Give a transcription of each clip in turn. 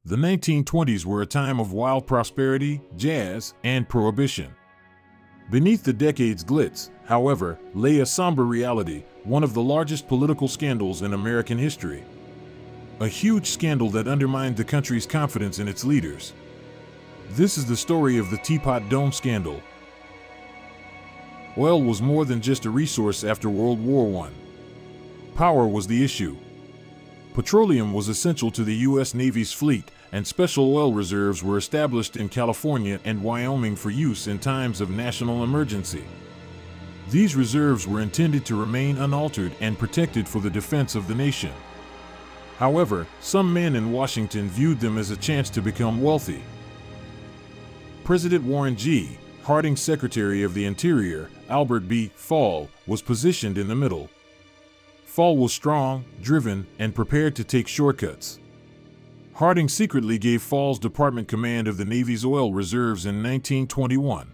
The 1920s were a time of wild prosperity, jazz, and prohibition. Beneath the decade's glitz, however, lay a somber reality, one of the largest political scandals in American history. A huge scandal that undermined the country's confidence in its leaders. This is the story of the Teapot Dome Scandal. Oil was more than just a resource after World War I. Power was the issue. Petroleum was essential to the U.S. Navy's fleet, and special oil reserves were established in California and Wyoming for use in times of national emergency. These reserves were intended to remain unaltered and protected for the defense of the nation. However, some men in Washington viewed them as a chance to become wealthy. President Warren G. Harding's Secretary of the Interior, Albert B. Fall, was positioned in the middle. Fall was strong, driven, and prepared to take shortcuts. Harding secretly gave Fall's department command of the Navy's oil reserves in 1921.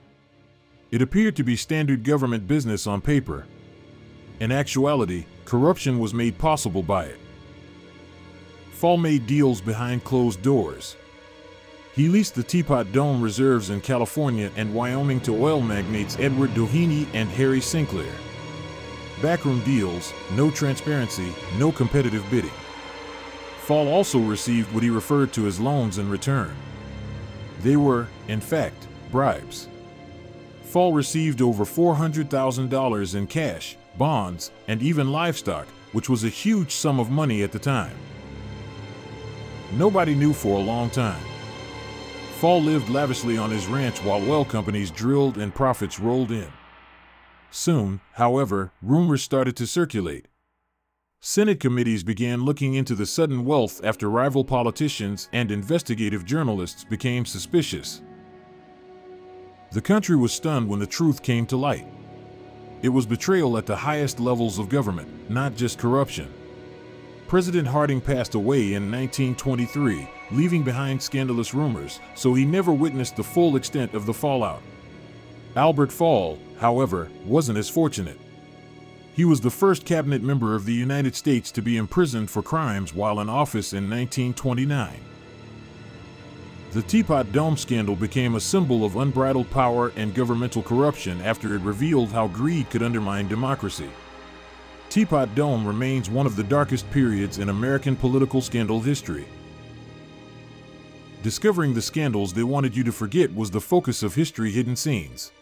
It appeared to be standard government business on paper. In actuality, corruption was made possible by it. Fall made deals behind closed doors. He leased the Teapot Dome reserves in California and Wyoming to oil magnates Edward Doheny and Harry Sinclair. Backroom deals, no transparency, no competitive bidding. Fall also received what he referred to as loans in return. They were, in fact, bribes. Fall received over $400,000 in cash, bonds, and even livestock, which was a huge sum of money at the time. Nobody knew for a long time. Fall lived lavishly on his ranch while oil companies drilled and profits rolled in. Soon, however, rumors started to circulate. Senate committees began looking into the sudden wealth after rival politicians and investigative journalists became suspicious. The country was stunned when the truth came to light. It was betrayal at the highest levels of government, not just corruption. President Harding passed away in 1923, leaving behind scandalous rumors, so he never witnessed the full extent of the fallout. Albert Fall, however, wasn't as fortunate. He was the first cabinet member of the United States to be imprisoned for crimes while in office in 1929. The Teapot Dome Scandal became a symbol of unbridled power and governmental corruption after it revealed how greed could undermine democracy. Teapot Dome remains one of the darkest periods in American political scandal history. Discovering the scandals they wanted you to forget was the focus of History Hidden Scenes.